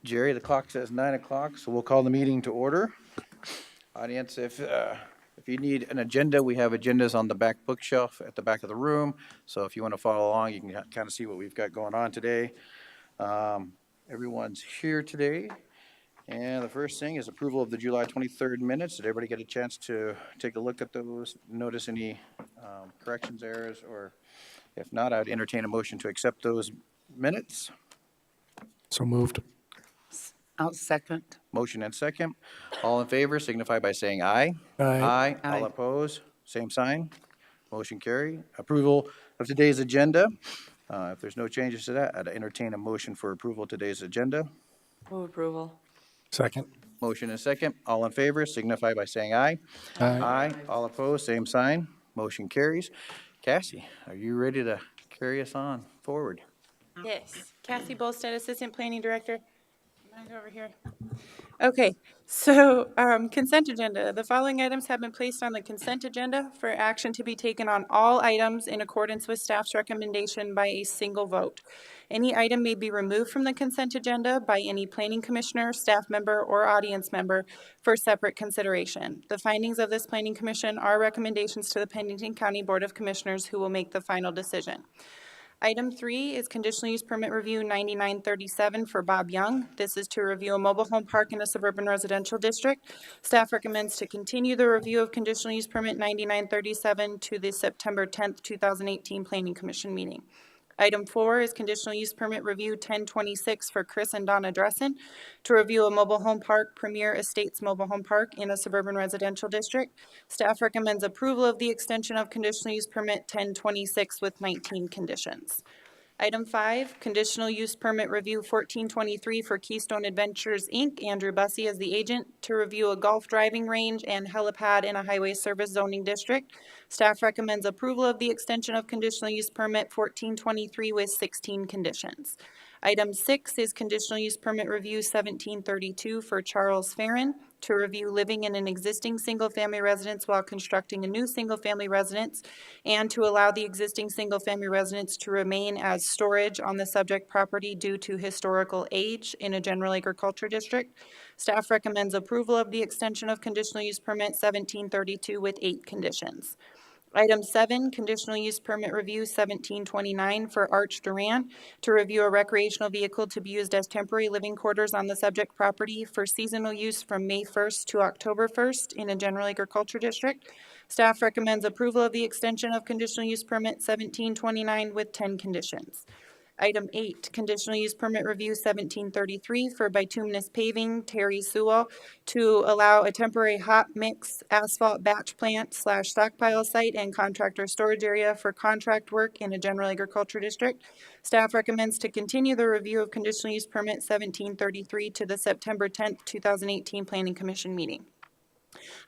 Jerry, the clock says 9 o'clock, so we'll call the meeting to order. Audience, if you need an agenda, we have agendas on the back bookshelf at the back of the room. So if you want to follow along, you can kind of see what we've got going on today. Everyone's here today. And the first thing is approval of the July 23rd minutes. Did everybody get a chance to take a look at those? Notice any corrections, errors, or if not, I'd entertain a motion to accept those minutes. So moved. I'll second. Motion and second. All in favor signify by saying aye. Aye. All Aye. opposed, same sign. Motion carry. Approval of today's agenda. If there's no changes to that, I'd entertain a motion for approval of today's agenda. Move approval. Second. Motion and second. All in favor signify by saying aye. Aye. All opposed, same sign. Motion carries. Cassie, are you ready to carry us on forward? Yes. Cassie Bolstead, Assistant Planning Director. You want to go over here? Okay, so consent agenda. The following items have been placed on the consent agenda for action to be taken on all items in accordance with staff's recommendation by a single vote. Any item may be removed from the consent agenda by any planning commissioner, staff member, or audience member for separate consideration. The findings of this planning commission are recommendations to the Pennington County Board of Commissioners, who will make the final decision. Item 3 is conditional use permit review 9937 for Bob Young. This is to review a mobile home park in a suburban residential district. Staff recommends to continue the review of conditional use permit 9937 to the September 10th, 2018 Planning Commission meeting. Item 4 is conditional use permit review 1026 for Chris and Donna Dressen to review a mobile home park, Premier Estates Mobile Home Park in a suburban residential district. Staff recommends approval of the extension of conditional use permit 1026 with 19 conditions. Item 5, conditional use permit review 1423 for Keystone Adventures, Inc., Andrew Bussey as the agent, to review a golf driving range and helipad in a highway service zoning district. Staff recommends approval of the extension of conditional use permit 1423 with 16 conditions. Item 6 is conditional use permit review 1732 for Charles Farren to review living in an existing single-family residence while constructing a new single-family residence, and to allow the existing single-family residence to remain as storage on the subject property due to historical age in a general agriculture district. Staff recommends approval of the extension of conditional use permit 1732 with 8 conditions. Item 7, conditional use permit review 1729 for Arch Duran to review a recreational vehicle to be used as temporary living quarters on the subject property for seasonal use from May 1st to October 1st in a general agriculture district. Staff recommends approval of the extension of conditional use permit 1729 with 10 conditions. Item 8, conditional use permit review 1733 for bituminous paving, Terry Sewell, to allow a temporary hot mix asphalt batch plant / stockpile site and contractor storage area for contract work in a general agriculture district. Staff recommends to continue the review of conditional use permit 1733 to the September 10th, 2018 Planning Commission meeting.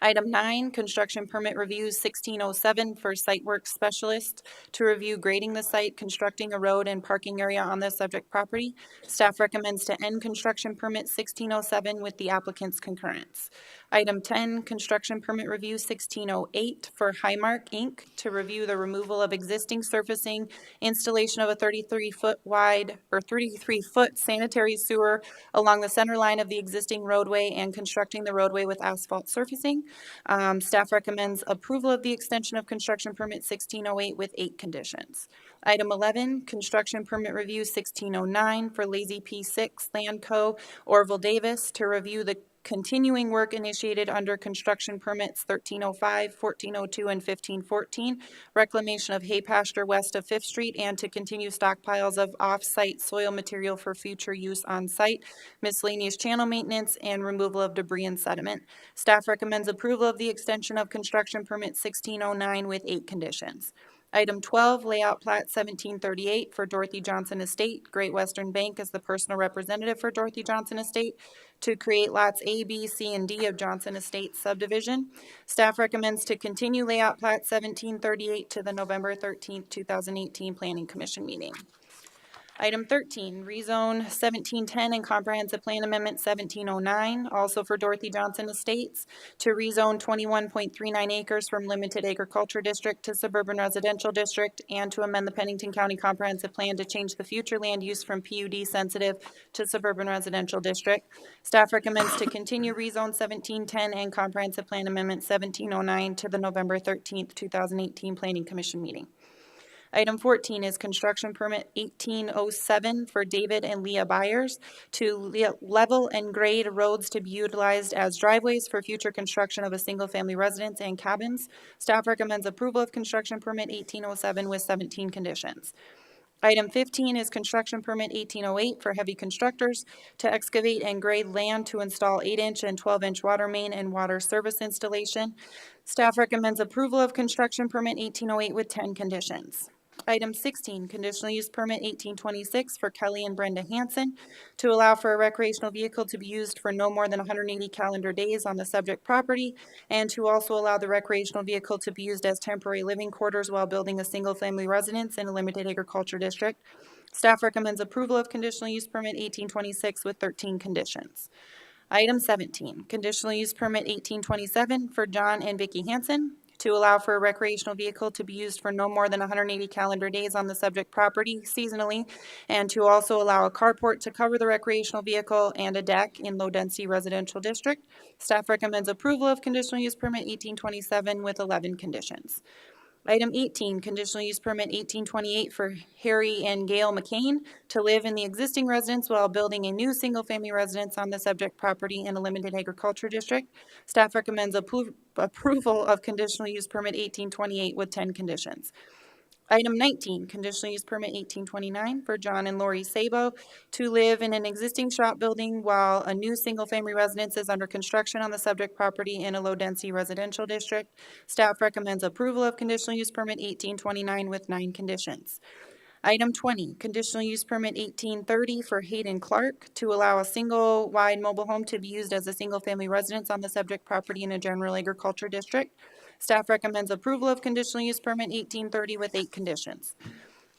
Item 9, construction permit reviews 1607 for site work specialist to review grading the site, constructing a road and parking area on the subject property. Staff recommends to end construction permit 1607 with the applicant's concurrence. Item 10, construction permit review 1608 for Highmark Inc. to review the removal of existing surfacing, installation of a 33-foot wide or 33-foot sanitary sewer along the center line of the existing roadway and constructing the roadway with asphalt surfacing. Staff recommends approval of the extension of construction permit 1608 with 8 conditions. Item 11, construction permit review 1609 for Lazy P6 Land Co. Orville Davis to review the continuing work initiated under construction permits 1305, 1402, and 1514, reclamation of hay pasture west of 5th Street, and to continue stockpiles of off-site soil material for future use on site, miscellaneous channel maintenance, and removal of debris and sediment. Staff recommends approval of the extension of construction permit 1609 with 8 conditions. Item 12, layout plat 1738 for Dorothy Johnson Estate. Great Western Bank is the personal representative for Dorothy Johnson Estate to create lots A, B, C, and D of Johnson Estate subdivision. Staff recommends to continue layout plat 1738 to the November 13th, 2018 Planning Commission meeting. Item 13, rezone 1710 and comprehensive plan amendment 1709, also for Dorothy Johnson Estates, to rezone 21.39 acres from limited agriculture district to suburban residential district, and to amend the Pennington County Comprehensive Plan to change the future land use from PUD sensitive to suburban residential district. Staff recommends to continue rezone 1710 and comprehensive plan amendment 1709 to the November 13th, 2018 Planning Commission meeting. Item 14 is construction permit 1807 for David and Leah Byers to level and grade roads to be utilized as driveways for future construction of a single-family residence and cabins. Staff recommends approval of construction permit 1807 with 17 conditions. Item 15 is construction permit 1808 for heavy constructors to excavate and grade land to install 8-inch and 12-inch water main and water service installation. Staff recommends approval of construction permit 1808 with 10 conditions. Item 16, conditional use permit 1826 for Kelly and Brenda Hansen to allow for a recreational vehicle to be used for no more than 180 calendar days on the subject property, and to also allow the recreational vehicle to be used as temporary living quarters while building a single-family residence in a limited agriculture district. Staff recommends approval of conditional use permit 1826 with 13 conditions. Item 17, conditional use permit 1827 for John and Vicki Hansen to allow for a recreational vehicle to be used for no more than 180 calendar days on the subject property seasonally, and to also allow a carport to cover the recreational vehicle and a deck in low-density residential district. Staff recommends approval of conditional use permit 1827 with 11 conditions. Item 18, conditional use permit 1828 for Harry and Gail McCain to live in the existing residence while building a new single-family residence on the subject property in a limited agriculture district. Staff recommends approval of conditional use permit 1828 with 10 conditions. Item 19, conditional use permit 1829 for John and Lori Sabo to live in an existing shop building while a new single-family residence is under construction on the subject property in a low-density residential district. Staff recommends approval of conditional use permit 1829 with 9 conditions. Item 20, conditional use permit 1830 for Hayden Clark to allow a single-wide mobile home to be used as a single-family residence on the subject property in a general agriculture district. Staff recommends approval of conditional use permit 1830 with 8 conditions.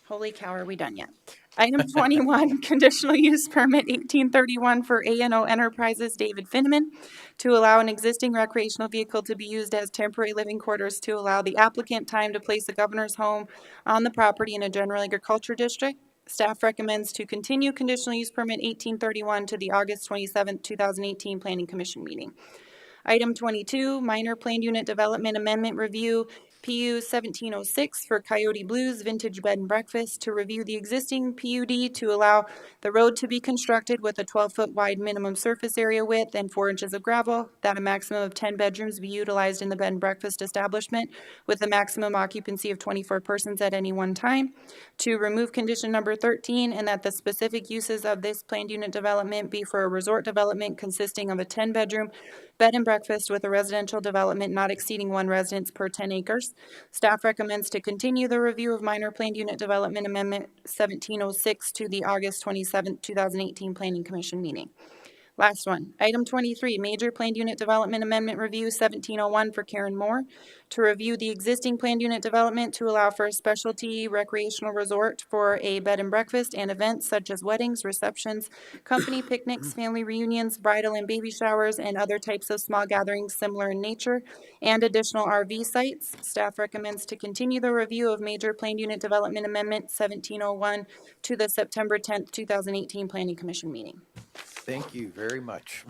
Holy cow, are we done yet? Item 21, conditional use permit 1831 for A&O Enterprises David Finneman to allow an existing recreational vehicle to be used as temporary living quarters to allow the applicant time to place a governor's home on the property in a general agriculture district. Staff recommends to continue conditional use permit 1831 to the August 27, 2018 Planning Commission meeting. Item 22, minor planned unit development amendment review, PU 1706 for Coyote Blues Vintage Bed and Breakfast to review the existing PUD to allow the road to be constructed with a 12-foot wide minimum surface area width and 4 inches of gravel, that a maximum of 10 bedrooms be utilized in the bed and breakfast establishment with a maximum occupancy of 24 persons at any one time, to remove condition number 13, and that the specific uses of this planned unit development be for a resort development consisting of a 10-bedroom bed and breakfast with a residential development not exceeding 1 residence per 10 acres. Staff recommends to continue the review of minor planned unit development amendment 1706 to the August 27, 2018 Planning Commission meeting. Last one, item 23, major planned unit development amendment review 1701 for Karen Moore to review the existing planned unit development to allow for a specialty recreational resort for a bed and breakfast and events such as weddings, receptions, company picnics, family reunions, bridal and baby showers, and other types of small gatherings similar in nature, and additional RV sites. Staff recommends to continue the review of major planned unit development amendment 1701 to the September 10th, 2018 Planning Commission meeting. Thank you very much.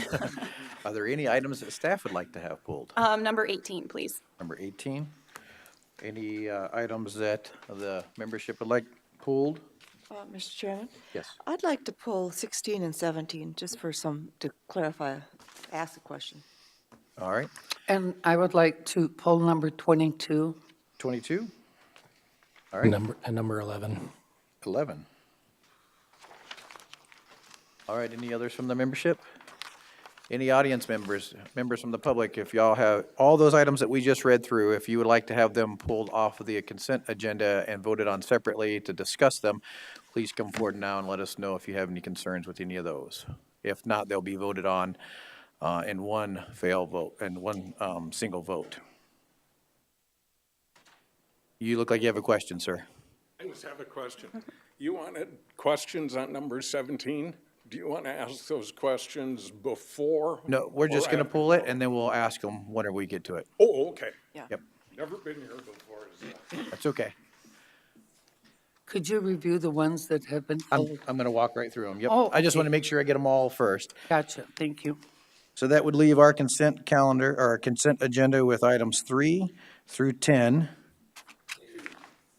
Are there any items that staff would like to have pulled? Number 18, please. Number 18. Any items that the membership would like pulled? Mr. Chairman? Yes. I'd like to pull 16 and 17, just for to clarify, ask a question. All right. And I would like to pull number 22. 22. All right. Number 11. 11. All right, any others from the membership? Any audience members from the public, if y'all have, all those items that we just read through, if you would like to have them pulled off of the consent agenda and voted on separately to discuss them, please come forward now and let us know if you have any concerns with any of those. If not, they'll be voted on in one single vote. You look like you have a question, sir. I just have a question. You wanted questions on number 17? Do you want to ask those questions before? No, we're just or gonna after pull the it vote? and then we'll ask them whenever we get to it. Oh, okay. Yeah. Yep, Never been here before. that's okay. Could you review the ones that have been pulled? I'm gonna walk right through them. Yep. Oh, I just want to okay. make sure I get them all first. Gotcha, thank you. So that would leave our consent calendar, or our consent agenda with items 3 through 10,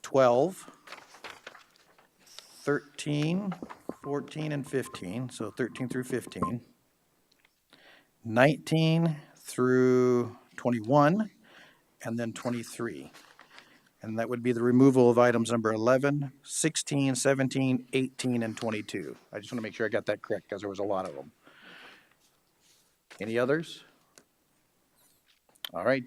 12, 13, 14, and 15, so 13 through 15, 19 through 21, and then 23. And that would be the removal of items number 11, 16, 17, 18, and 22. I just want to make sure I got that correct, because there was a lot of them. Any others? All right.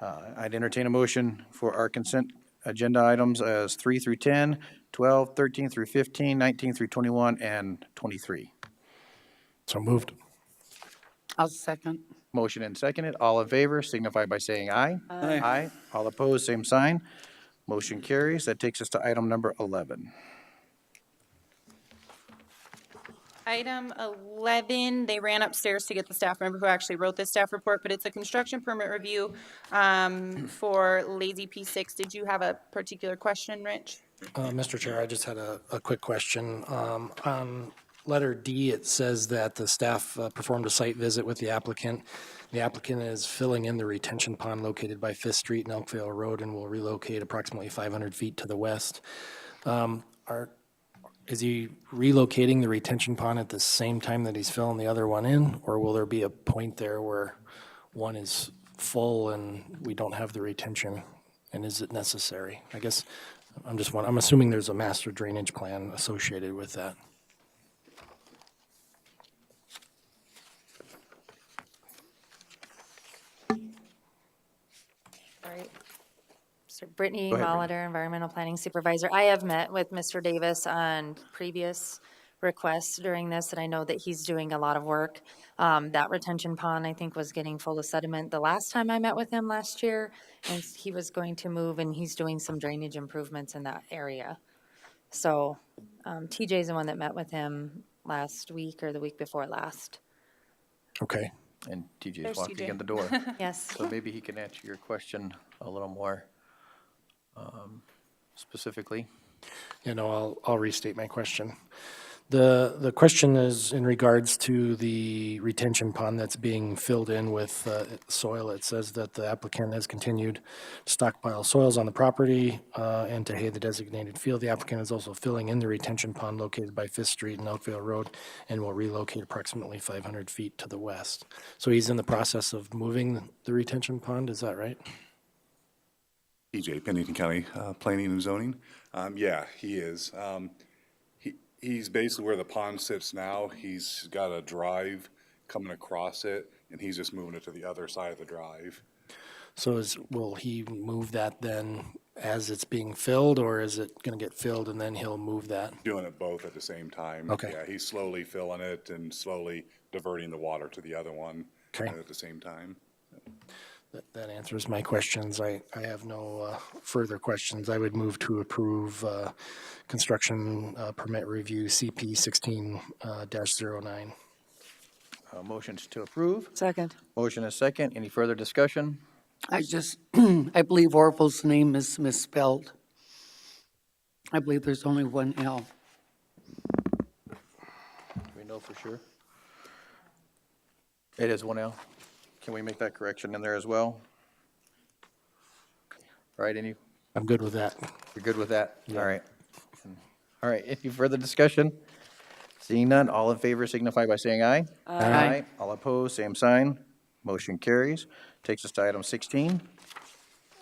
I'd entertain a motion for our consent agenda items as 3 through 10, 12, 13 through 15, 19 through 21, and 23. So moved. I'll second. Motion and seconded. All in favor signify by saying aye. Aye. Aye. All opposed, same sign. Motion carries. That takes us to item number 11. Item 11, they ran upstairs to get the staff member who actually wrote this staff report, but it's a construction permit review for Lazy P6. Did you have a particular question, Rich? Mr. Chair, I just had a quick question. On letter D, it says that the staff performed a site visit with the applicant. The applicant is filling in the retention pond located by Fifth Street and Elkvale Road and will relocate approximately 500 feet to the west. Is he relocating the retention pond at the same time that he's filling the other one in? Or will there be a point there where one is full and we don't have the retention? And is it necessary? I guess I'm assuming there's a master drainage plan associated with that. All right. So Brittany Go ahead, Molitor, Environmental Planning Supervisor. I have met with Mr. Davis on previous requests during this, and I know that he's doing a lot of work. That retention pond, I think, was getting full of sediment the last time I met with him last year, and he was going to move, and he's doing some drainage improvements in that area. So TJ's the one that met with him last week or the week before last. Okay. And TJ's There's walking TJ. in the door. Yes. So maybe he can answer your question a little more specifically. I'll restate my question. The question is in regards to the retention pond that's being filled in with soil. It says that the applicant has continued to stockpile soils on the property and to hay the designated field. The applicant is also filling in the retention pond located by Fifth Street and Elkvale Road and will relocate approximately 500 feet to the west. So he's in the process of moving the retention pond, is that right? EJ, Pennington County Planning and Zoning. Yeah, he is. He's basically where the pond sits now. He's got a drive coming across it, and he's just moving it to the other side of the drive. So will he move that then as it's being filled, or is it going to get filled and then he'll move that? Doing it both at the same time. Okay. Yeah, he's slowly filling it and slowly diverting the water to the other one Okay. at the same time. That answers my questions. I have no further questions. I would move to approve construction permit review CP 16-09. Motions to approve. Second. Motion is second. Any further discussion? I believe Orville's name is misspelled. I believe there's only one L. Do we know for sure? It is 1L. Can we make that correction in there as well? All right, I'm good with that. you're good with that? All right. All right, any further discussion? Seeing none, all in favor signify by saying aye. Aye. All opposed, same sign. Motion carries. Takes us to item 16.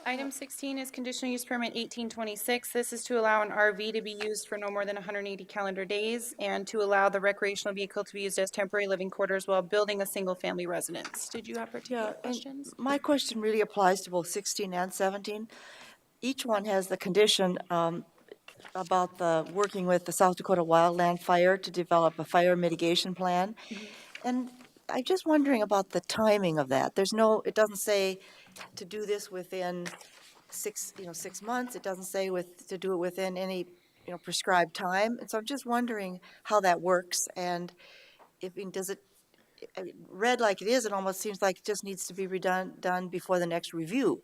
Item 16 is conditional use permit 1826. This is to allow an RV to be used for no more than 180 calendar days and to allow the recreational vehicle to be used as temporary living quarters while building a single-family residence. Did you have particular And questions? my question really applies to both 16 and 17. Each one has the condition about the working with the South Dakota Wildland Fire to develop a fire mitigation plan. And I'm just wondering about the timing of that. It doesn't say to do this within 6 months. It doesn't say to do it within any prescribed time. And so I'm just wondering how that works, and does it, read like it is, it almost seems like it just needs to be done before the next review.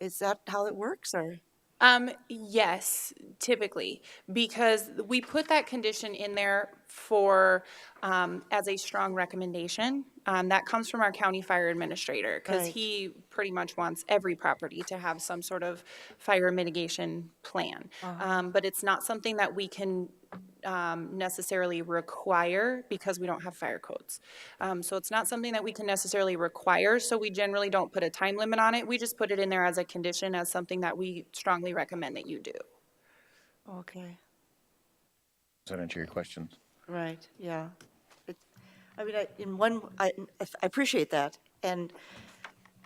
Is that how it works, or? Yes, typically, because we put that condition in there for, as a strong recommendation. That comes from our county fire administrator, because Right. he pretty much wants every property to have some sort of fire mitigation plan. But it's not something that we can, necessarily require because we don't have fire codes. So it's not something that we can necessarily require, so we generally don't put a time limit on it. We just put it in there as a condition, as something that we strongly recommend that you do. Okay, Does that answer your questions? right, yeah. I mean, I appreciate that, and,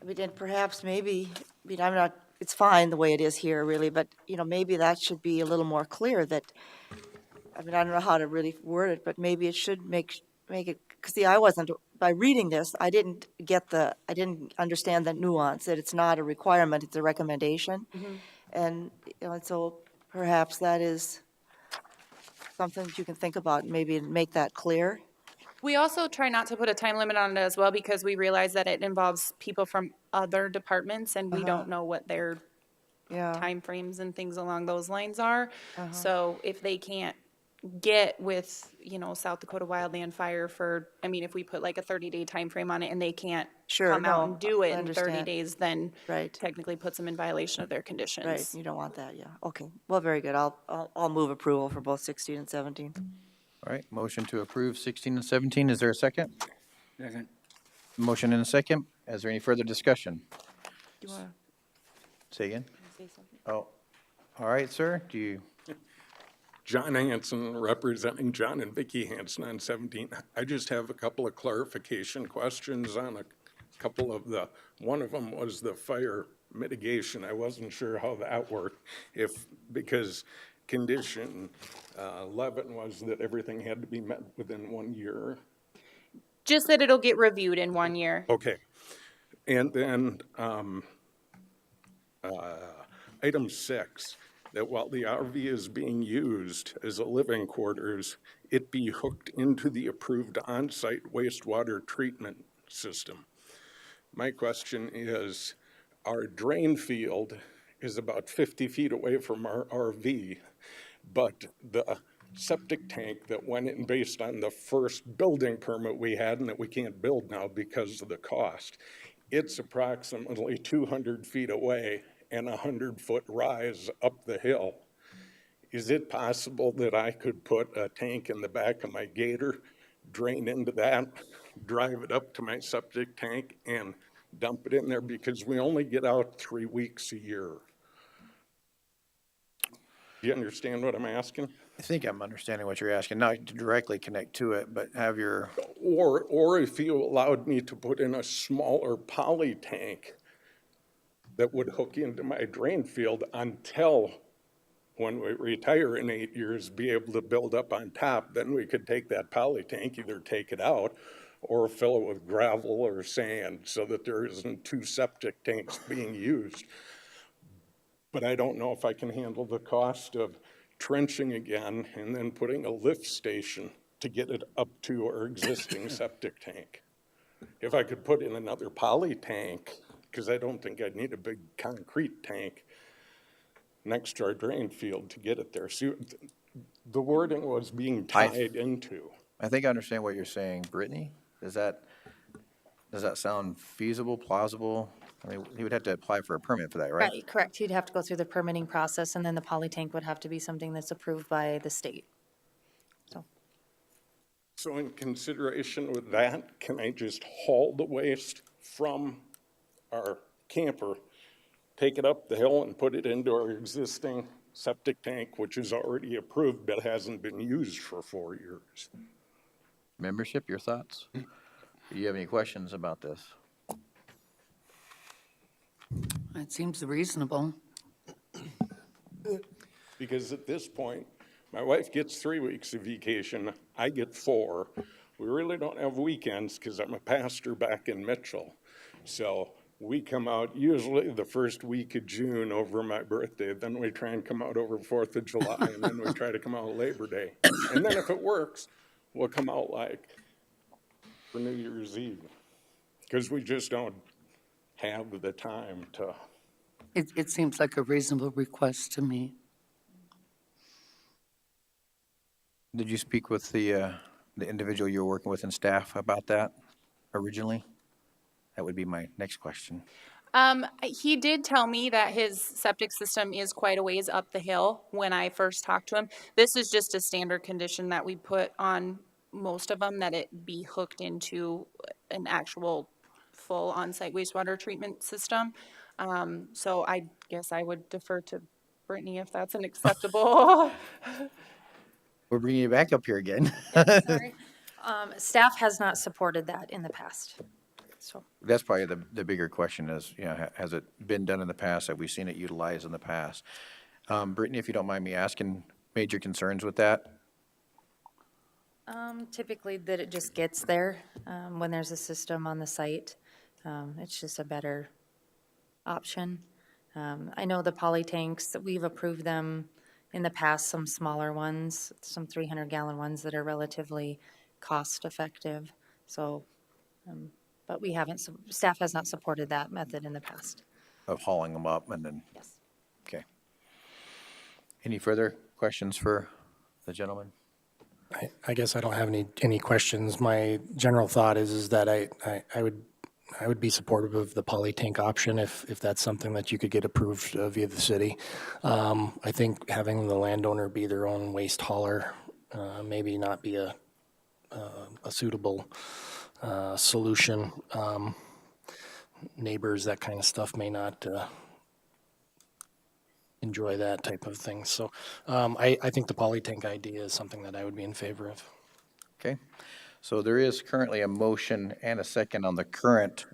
I mean, and perhaps maybe, I mean, I'm not, it's fine the way it is here, really, but, maybe that should be a little more clear that, I mean, I don't know how to really word it, but maybe it should make it, because see, by reading this, I didn't understand the nuance, that it's not a requirement, it's a recommendation. And, and so perhaps that is something that you can think about, maybe and make that clear. We also try not to put a time limit on it as well, because we realize that it involves people from other departments, and we don't know what their Yeah, timeframes and things along those lines are. So if they can't get with, South Dakota Wildland Fire for, I mean, if we put like a 30-day timeframe on it and they can't Sure, come out no, and do I it in 30 understand. days, then Right. technically puts them in violation of their conditions. right, you don't want that, yeah, okay. Well, very good, I'll move approval for both 16 and 17. All right, motion to approve 16 and 17. Is there a second? Second. Motion and a second. Is there any further discussion? Do you want Say again? to say something? Oh, all right, sir. Do you, John Hanson, representing John and Vicki Hanson on 17. I just have a couple of clarification questions on a couple of one of them was the fire mitigation. I wasn't sure how that worked, because condition 11 was that everything had to be met within 1 year. Just that it'll get reviewed in 1 year. Okay. And then item 6, that while the RV is being used as a living quarters, it be hooked into the approved on-site wastewater treatment system. My question is, our drain field is about 50 feet away from our RV, but the septic tank that went in based on the first building permit we had and that we can't build now because of the cost, it's approximately 200 feet away and a 100-foot rise up the hill. Is it possible that I could put a tank in the back of my Gator, drain into that, drive it up to my septic tank, and dump it in there? Because we only get out 3 weeks a year. Do you understand what I'm asking? I think I'm understanding what you're asking, not to directly connect to it, but have your, Or if you allowed me to put in a smaller poly tank that would hook into my drain field until when we retire in 8 years, be able to build up on top, then we could take that poly tank, either take it out or fill it with gravel or sand so that there isn't 2 septic tanks being used. But I don't know if I can handle the cost of trenching again and then putting a lift station to get it up to our existing septic tank. If I could put in another poly tank, because I don't think I'd need a big concrete tank next to our drain field to get it there. See, the wording was being tied into. I think I understand what you're saying. Brittany, does that sound feasible, plausible? I mean, he would have to apply for a permit for that, right? Right, correct. He'd have to go through the permitting process, and then the poly tank would have to be something that's approved by the state. So in consideration with that, can I just haul the waste from our camper, take it up the hill and put it into our existing septic tank, which is already approved but hasn't been used for 4 years? Membership, your thoughts? Do you have any questions about this? It seems reasonable. Because at this point, my wife gets 3 weeks of vacation, I get 4. We really don't have weekends because I'm a pastor back in Mitchell. So We come out usually the first week of June over my birthday, then we try and come out over 4th of July, and then we try to come out Labor Day. And then if it works, we'll come out like for New Year's Eve, because we just don't have the time to. It seems like a reasonable request to me. Did you speak with the individual you were working with in staff about that originally? That would be my next question. He did tell me that his septic system is quite a ways up the hill when I first talked to him. This is just a standard condition that we put on most of them, that it be hooked into an actual full on-site wastewater treatment system. So I guess I would defer to Brittany if that's an acceptable. We're bringing you back up here again. Sorry. Staff has not supported that in the past, so. That's probably the bigger question is, you know, has it been done in the past? Have we seen it utilized in the past? Brittany, if you don't mind me asking, major concerns with that? Typically that it just gets there, when there's a system on the site. It's just a better option. I know the poly tanks, we've approved them in the past, some smaller ones, some 300-gallon ones that are relatively cost-effective. So, but we haven't, staff has not supported that method in the past. Of hauling them up and then, Yes. okay. Any further questions for the gentleman? I guess I don't have any questions. My general thought is that I would be supportive of the poly tank option if that's something that you could get approved via the city. I think having the landowner be their own waste hauler maybe not be a suitable solution. Neighbors, that kind of stuff may not enjoy that type of thing. So I think the poly tank idea is something that I would be in favor of. Okay, so there is currently a motion and a second on the current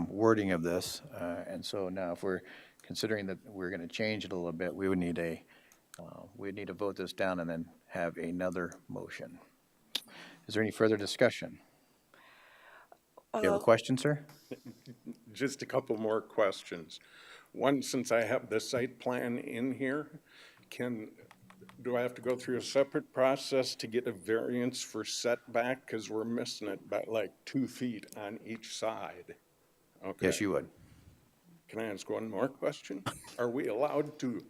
wording of this. And so now if we're considering that we're going to change it a little bit, we would need to vote this down and then have another motion. Is there any further discussion? Do you have a question, sir? Just a couple more questions. One, since I have the site plan in here, do I have to go through a separate process to get a variance for setback? Because we're missing it by like 2 feet on each side. Okay. Yes, you would. Can I ask one more question? Are we allowed to,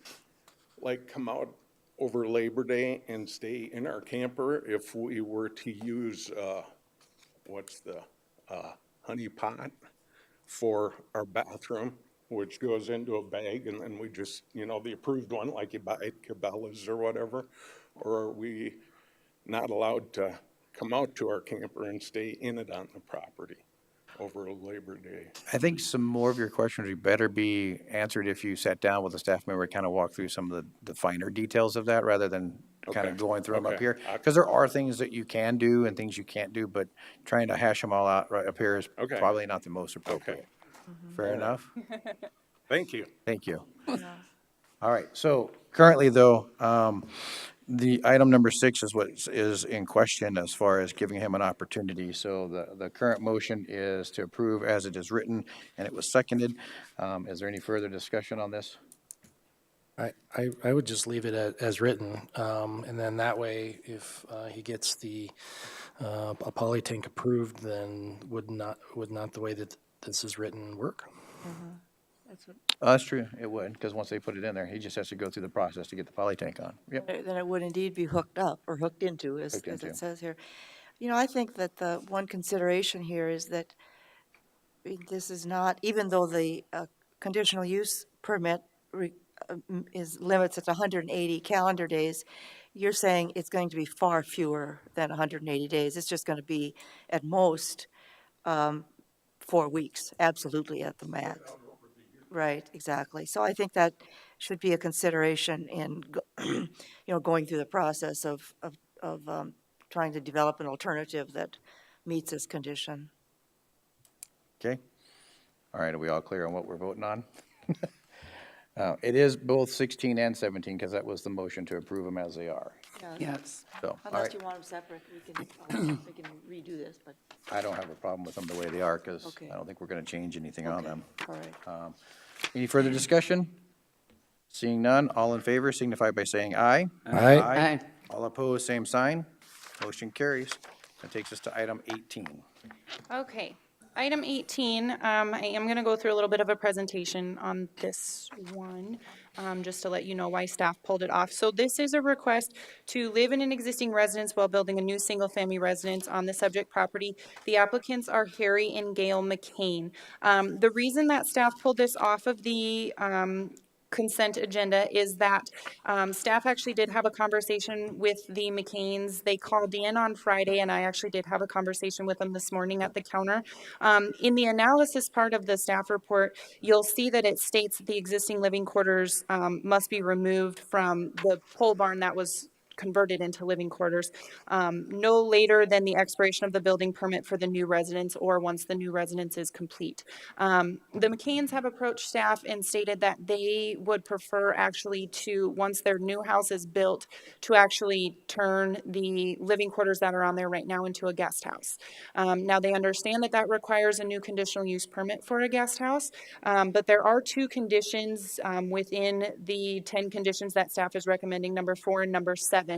like, come out over Labor Day and stay in our camper if we were to use, honey pot for our bathroom, which goes into a bag, and then we just, the approved one, like you buy at Cabela's or whatever? Or are we not allowed to come out to our camper and stay in it on the property over Labor Day? I think some more of your questions would better be answered if you sat down with a staff member, kind of walk through some of the finer details of that rather than kind of Okay. going through them up Okay. here. Because there are things that you can do and things you can't do, but trying to hash them all out right up here is Okay. probably not the most appropriate. Fair enough? Thank you. Thank you. All right, so currently though, the item number 6 is what is in question as far as giving him an opportunity. So the current motion is to approve as it is written, and it was seconded. Is there any further discussion on this? I would just leave it as written, and then that way, if he gets a poly tank approved, then would not the way that this is written work? That's true, it would, because once they put it in there, he just has to go through the process to get the poly tank on. Yep. Then it would indeed be hooked up or hooked into, as Hooked into. it says here. I think that the one consideration here is that this is not, even though the conditional use permit limits it to 180 calendar days, you're saying it's going to be far fewer than 180 days. It's just going to be at most 4 weeks, absolutely at the max. Right, exactly. So I think that should be a consideration in, going through the process of trying to develop an alternative that meets this condition. Okay. All right, are we all clear on what we're voting on? It is both 16 and 17, because that was the motion to approve them as they are. Yes. So, all Unless right, you want them separate, we can redo this, but, I don't have a problem with them the way they are, because Okay. I don't think we're going to change anything on them. all right. Any further discussion? Seeing none, all in favor signify by saying aye. Aye. Aye. All opposed, same sign. Motion carries. That takes us to item 18. Okay, item 18, I am going to go through a little bit of a presentation on this one, just to let you know why staff pulled it off. So this is a request to live in an existing residence while building a new single-family residence on the subject property. The applicants are Harry and Gail McCain. The reason that staff pulled this off of the consent agenda is that staff actually did have a conversation with the McCains. They called in on Friday, and I actually did have a conversation with them this morning at the counter. In the analysis part of the staff report, you'll see that it states that the existing living quarters must be removed from the pole barn that was converted into living quarters no later than the expiration of the building permit for the new residence or once the new residence is complete. The McCains have approached staff and stated that they would prefer actually to, once their new house is built, to actually turn the living quarters that are on there right now into a guest house. Now, they understand that that requires a new conditional use permit for a guest house, but there are two conditions within the 10 conditions that staff is recommending, number 4 and number 7,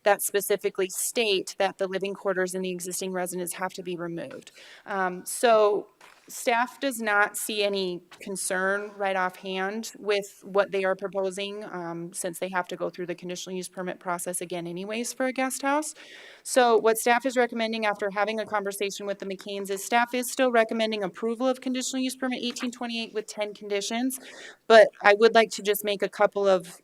that specifically state that the living quarters in the existing residence have to be removed. So staff does not see any concern right offhand with what they are proposing, since they have to go through the conditional use permit process again anyways for a guest house. So what staff is recommending after having a conversation with the McCains is staff is still recommending approval of conditional use permit 1828 with 10 conditions, but I would like to just make a couple of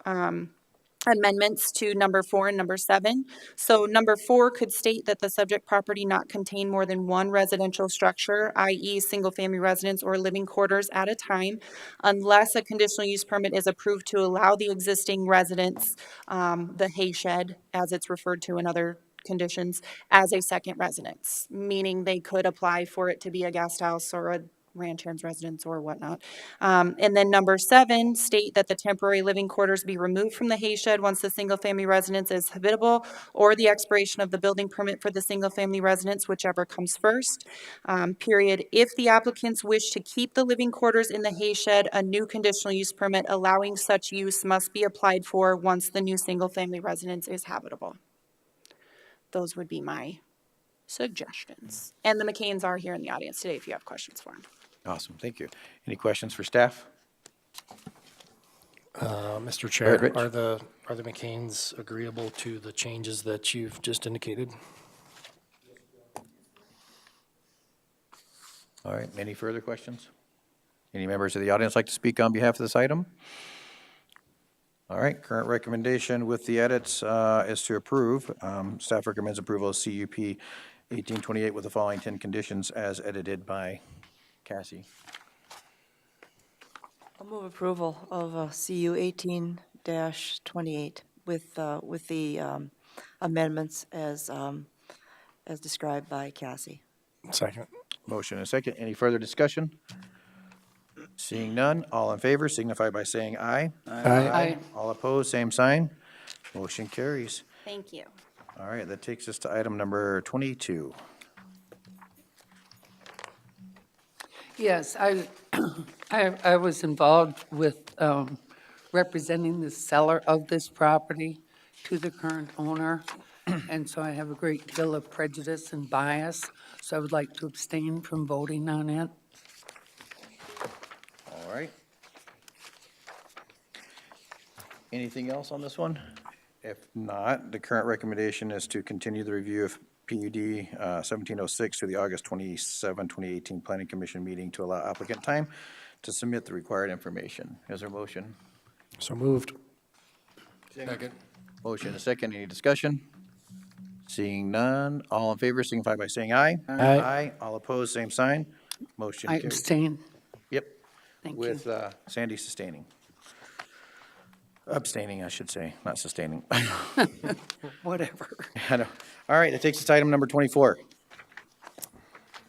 amendments to number 4 and number 7. So number 4 could state that the subject property not contain more than one residential structure, i.e. single-family residence or living quarters at a time, unless a conditional use permit is approved to allow the existing residence, the hay shed, as it's referred to in other conditions, as a second residence, meaning they could apply for it to be a guest house or a ranch hand's residence or whatnot. And then number 7, state that the temporary living quarters be removed from the hay shed once the single-family residence is habitable or the expiration of the building permit for the single-family residence, whichever comes first. Period. If the applicants wish to keep the living quarters in the hay shed, a new conditional use permit allowing such use must be applied for once the new single-family residence is habitable. Those would be my suggestions. And the McCains are here in the audience today if you have questions for them. Awesome, thank you. Any questions for staff? Mr. Go Chair, ahead, Rich. are the McCains agreeable to the changes that you've just indicated? All right, any further questions? Any members of the audience like to speak on behalf of this item? All right, current recommendation with the edits is to approve. Staff recommends approval of CUP 1828 with the following 10 conditions as edited by Cassie. I'll move approval of CU 18-28 with the amendments as described by Cassie. Second. Motion and a second. Any further discussion? Seeing none, all in favor signify by saying aye. Aye. All opposed, same sign. Motion carries. Thank you. All right, that takes us to item number 22. Yes, I was involved with representing the seller of this property to the current owner, and so I have a great deal of prejudice and bias, so I would like to abstain from voting on it. All right. Anything else on this one? If not, the current recommendation is to continue the review of PUD 1706 to the August 27, 2018 Planning Commission meeting to allow applicant time to submit the required information. Is there a motion? So moved. Second. Motion a second. Any discussion? Seeing none, all in favor signify by saying aye. Aye. Aye. All opposed, same sign. Motion I carries. abstain. Yep. Thank With you. Sandy sustaining. Abstaining, I should say, not sustaining. Whatever. I know. All right, that takes us to item number 24.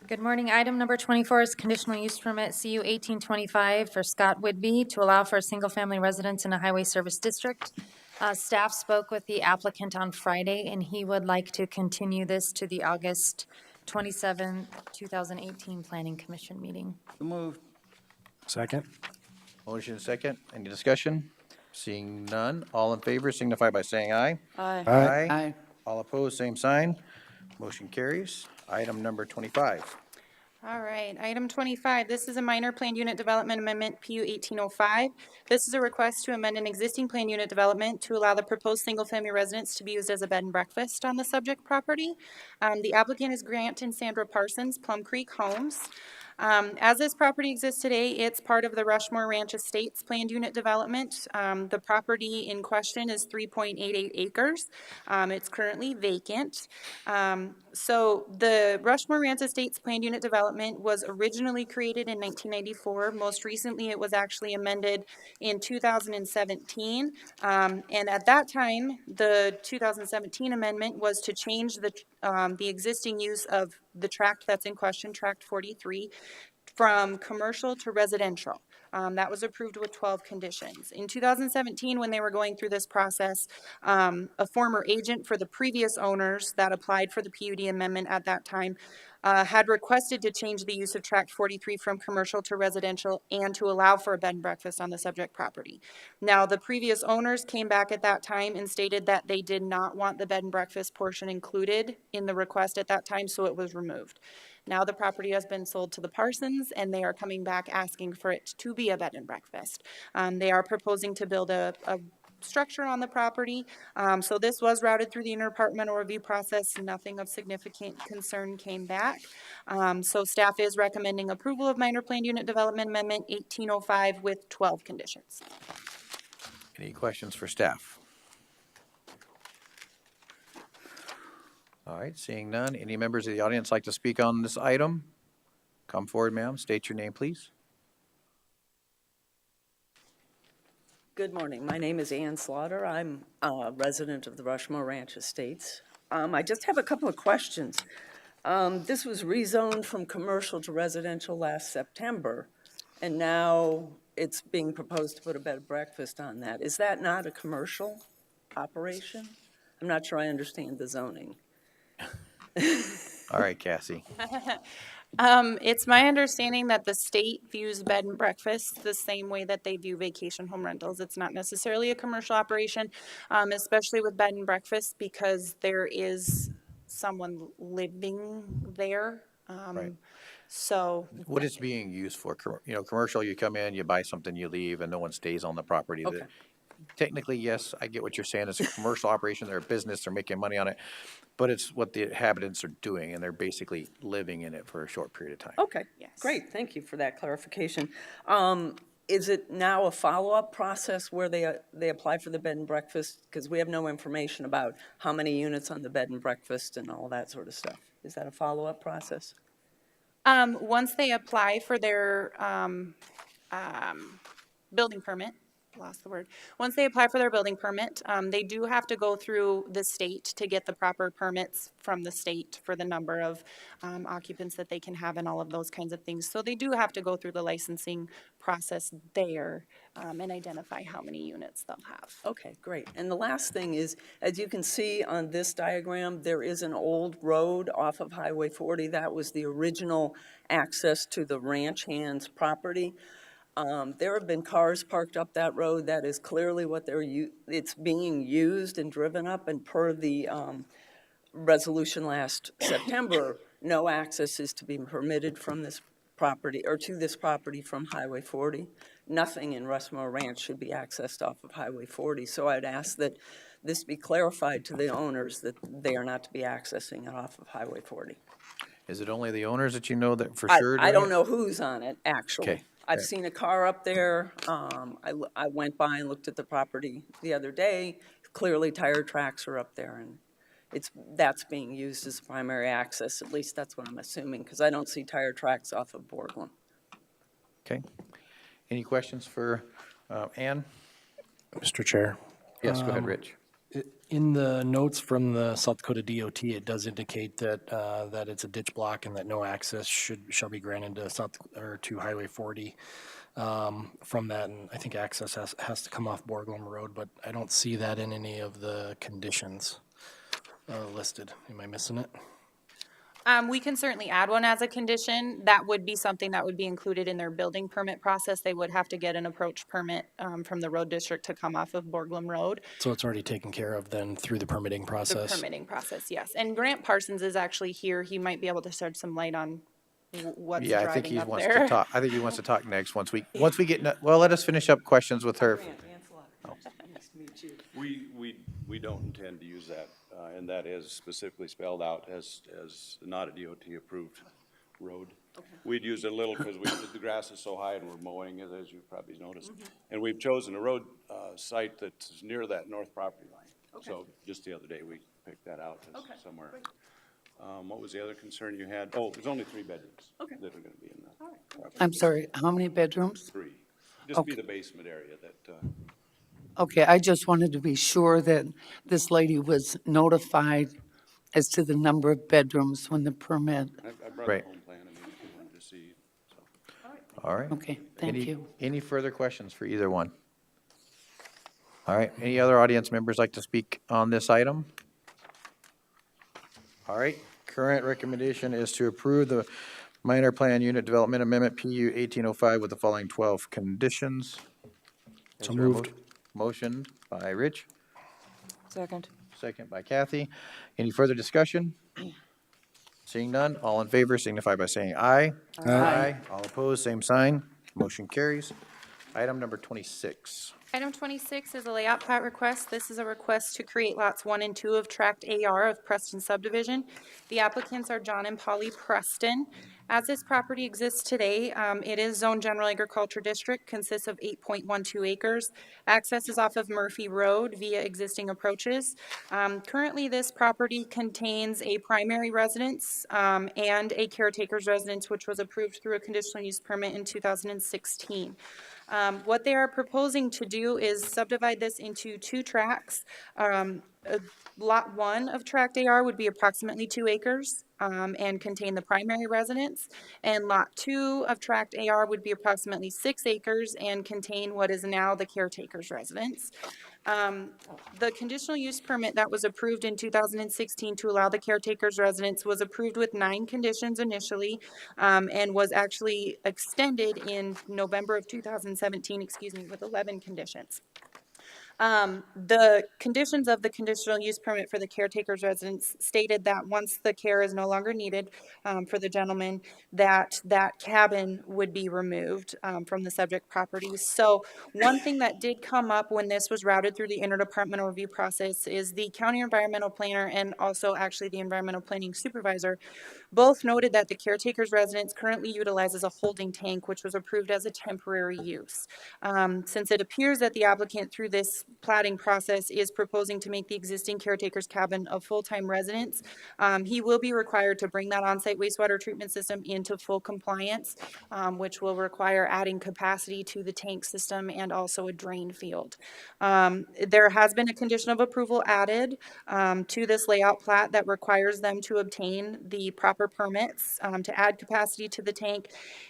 Good morning. Item number 24 is conditional use permit CU 1825 for Scott Whidbey to allow for a single-family residence in a highway service district. Staff spoke with the applicant on Friday, and he would like to continue this to the August 27, 2018 Planning Commission meeting. So moved. Second? Motion second. Any discussion? Seeing none. All in favor signify by saying aye. Aye. Aye. All opposed, same sign. Motion carries. Item number 25. All right, item 25, this is a minor planned unit development amendment, PU 1805. This is a request to amend an existing planned unit development to allow the proposed single-family residence to be used as a bed and breakfast on the subject property. The applicant is Grant and Sandra Parsons, Plum Creek Homes. As this property exists today, it's part of the Rushmore Ranch Estates planned unit development. The property in question is 3.88 acres. It's currently vacant. So the Rushmore Ranch Estates planned unit development was originally created in 1994. Most recently, it was actually amended in 2017. And at that time, the 2017 amendment was to change the existing use of the tract that's in question, Tract 43, from commercial to residential. That was approved with 12 conditions. In 2017, when they were going through this process, a former agent for the previous owners that applied for the PUD amendment at that time had requested to change the use of Tract 43 from commercial to residential and to allow for a bed and breakfast on the subject property. Now, the previous owners came back at that time and stated that they did not want the bed and breakfast portion included in the request at that time, so it was removed. Now the property has been sold to the Parsons, and they are coming back asking for it to be a bed and breakfast. They are proposing to build a structure on the property. So this was routed through the interdepartmental review process. Nothing of significant concern came back. So staff is recommending approval of minor planned unit development amendment 1805 with 12 conditions. Any questions for staff? All right, seeing none. Any members of the audience like to speak on this item? Come forward, ma'am. State your name, please. Good morning. My name is Ann Slaughter. I'm a resident of the Rushmore Ranch Estates. I just have a couple of questions. This was rezoned from commercial to residential last September, and now it's being proposed to put a bed and breakfast on that. Is that not a commercial operation? I'm not sure I understand the zoning. All right, Cassie. It's my understanding that the state views bed and breakfasts the same way that they view vacation home rentals. It's not necessarily a commercial operation, especially with bed and breakfast, because there is someone living there. Right. So What it's being used for, commercial, you come in, you buy something, you leave, and no one stays on the property. Okay. Technically, yes, I get what you're saying. It's a commercial operation, they're a business, they're making money on it, but it's what the inhabitants are doing, and they're basically living in it for a short period of time. Okay, Yes. great. Thank you for that clarification. Is it now a follow-up process where they apply for the bed and breakfast? Because we have no information about how many units on the bed and breakfast and all that sort of stuff. Is that a follow-up process? once they apply for their building permit, lost the word. Once they apply for their building permit, they do have to go through the state to get the proper permits from the state for the number of occupants that they can have and all of those kinds of things. So they do have to go through the licensing process there and identify how many units they'll have. Okay, great. And the last thing is, as you can see on this diagram, there is an old road off of Highway 40. That was the original access to the ranch hands property. There have been cars parked up that road. That is clearly what it's being used and driven up, and per the resolution last September, no access is to be permitted from this property, or to this property from Highway 40. Nothing in Rushmore Ranch should be accessed off of Highway 40, so I'd ask that this be clarified to the owners that they are not to be accessing it off of Highway 40. Is it only the owners that you know that for I sure? don't know who's on it, actually. Okay. I've seen a car up there. I went by and looked at the property the other day. Clearly, tire tracks are up there, and that's being used as primary access. At least that's what I'm assuming, because I don't see tire tracks off of Borglum. Okay. Any questions for Ann? Mr. Chair? Yes, go ahead, Rich. In the notes from the South Dakota DOT, it does indicate that, that it's a ditch block and that no access shall be granted to to Highway 40. From that, and I think access has to come off Borglum Road, but I don't see that in any of the conditions listed. Am I missing it? We can certainly add one as a condition. That would be something that would be included in their building permit process. They would have to get an approach permit from the road district to come off of Borglum Road. So it's already taken care of then through the permitting The process? permitting process, yes. And Grant Parsons is actually here. He might be able to shed some light on what's Yeah, I think driving he up wants to there. talk, I think he wants to talk next, once we get, well, let us finish up questions with her. We don't intend to use that, and that is specifically spelled out as not a DOT-approved road. We'd use it a little because the grass is so high and we're mowing it, as you've probably noticed. And we've chosen a road site that's near that north property line. So just the other day, we picked that out as somewhere. What was the other concern you had? Oh, there's only 3 bedrooms that are going to be in the property. I'm sorry, how many bedrooms? 3. Just be the basement area that, Okay, I just wanted to be sure that this lady was notified as to the number of bedrooms when the permit. I brought Right. the home plan, I mean, if you wanted to see, so. All right. Okay, thank you. Any further questions for either one? All right, any other audience members like to speak on this item? All right, current recommendation is to approve the minor plan unit development amendment PU 1805 with the following 12 conditions. Is So there a moved. Motion by Rich, Second. second by Kathy. Any further discussion? Seeing none, all in favor signify by saying aye. Aye. All opposed, same sign. Motion carries. Item number 26. Item 26 is a layout plat request. This is a request to create lots 1 and 2 of tract AR of Preston subdivision. The applicants are John and Polly Preston. As this property exists today, it is Zone General Agriculture District, consists of 8.12 acres. Access is off of Murphy Road via existing approaches. Currently, this property contains a primary residence and a caretaker's residence, which was approved through a conditional use permit in 2016. What they are proposing to do is subdivide this into 2 tracts. Lot 1 of tract AR would be approximately 2 acres and contain the primary residence. And Lot 2 of tract AR would be approximately 6 acres and contain what is now the caretaker's residence. The conditional use permit that was approved in 2016 to allow the caretaker's residence was approved with 9 conditions initially and was actually extended in November of 2017, with 11 conditions. The conditions of the conditional use permit for the caretaker's residence stated that once the care is no longer needed for the gentleman, that cabin would be removed from the subject property. So one thing that did come up when this was routed through the interdepartmental review process is the county environmental planner and also actually the environmental planning supervisor both noted that the caretaker's residence currently utilizes a holding tank, which was approved as a temporary use. Since it appears that the applicant through this platting process is proposing to make the existing caretaker's cabin a full-time residence, he will be required to bring that on-site wastewater treatment system into full compliance, which will require adding capacity to the tank system and also a drain field. There has been a condition of approval added to this layout plat that requires them to obtain the proper permits to add capacity to the tank,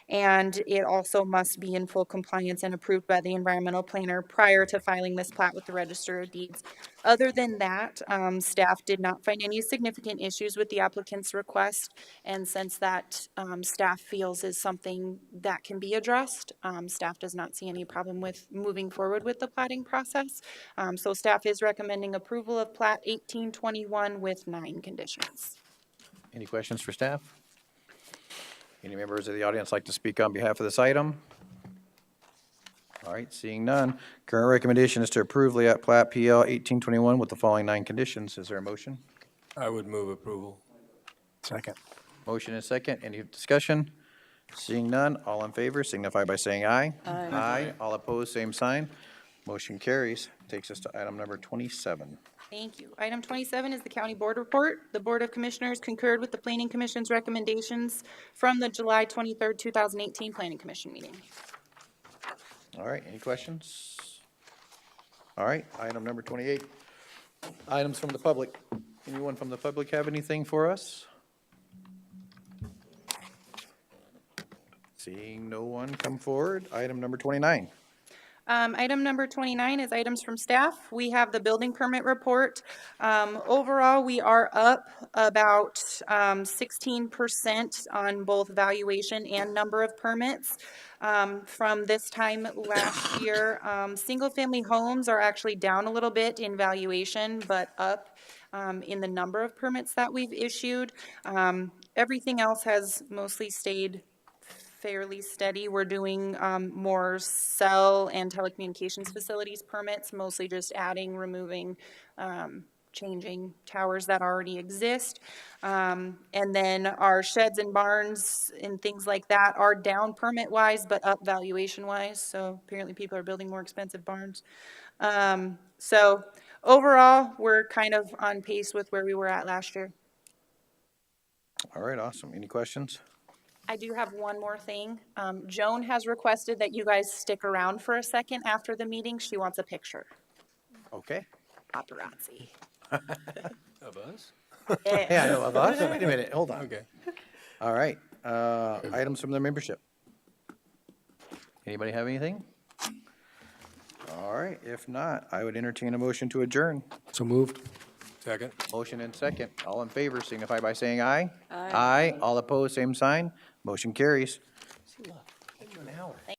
and it also must be in full compliance and approved by the environmental planner prior to filing this plat with the Register of Deeds. Other than that, staff did not find any significant issues with the applicant's request, and since that staff feels is something that can be addressed, staff does not see any problem with moving forward with the platting process. So staff is recommending approval of plat 1821 with 9 conditions. Any questions for staff? Any members of the audience like to speak on behalf of this item? All right, seeing none. Current recommendation is to approve layout plat PL 1821 with the following 9 conditions. Is there a motion? I would move approval. Second. Motion and second. Any discussion? Seeing none, all in favor signify by saying aye. Aye. All opposed, same sign. Motion carries. Takes us to item number 27. Thank you. Item 27 is the county board report. The Board of Commissioners concurred with the Planning Commission's recommendations from the July 23rd, 2018 Planning Commission meeting. All right, any questions? All right, item number 28. Items from the public. Anyone from the public have anything for us? Seeing no one come forward, item number 29. Item number 29 is items from staff. We have the building permit report. Overall, we are up about 16% on both valuation and number of permits from this time last year. Single-family homes are actually down a little bit in valuation, but up in the number of permits that we've issued. Everything else has mostly stayed fairly steady. We're doing more cell and telecommunications facilities permits, mostly just adding, removing, changing towers that already exist. And then our sheds and barns and things like that are down permit-wise, but up valuation-wise. So apparently people are building more expensive barns. So overall, we're kind of on pace with where we were at last year. All right, awesome. Any questions? I do have one more thing. Joan has requested that you guys stick around for a second after the meeting. She wants a picture. Okay. Paparazzi. Of us? Yeah, no, of us? Wait a minute, hold on. Okay. All right, items from the membership. Anybody have anything? All right, if not, I would entertain a motion to adjourn. So moved. Second? Motion and second. All in favor signify by saying aye. Aye. All opposed, same sign. Motion carries. She left.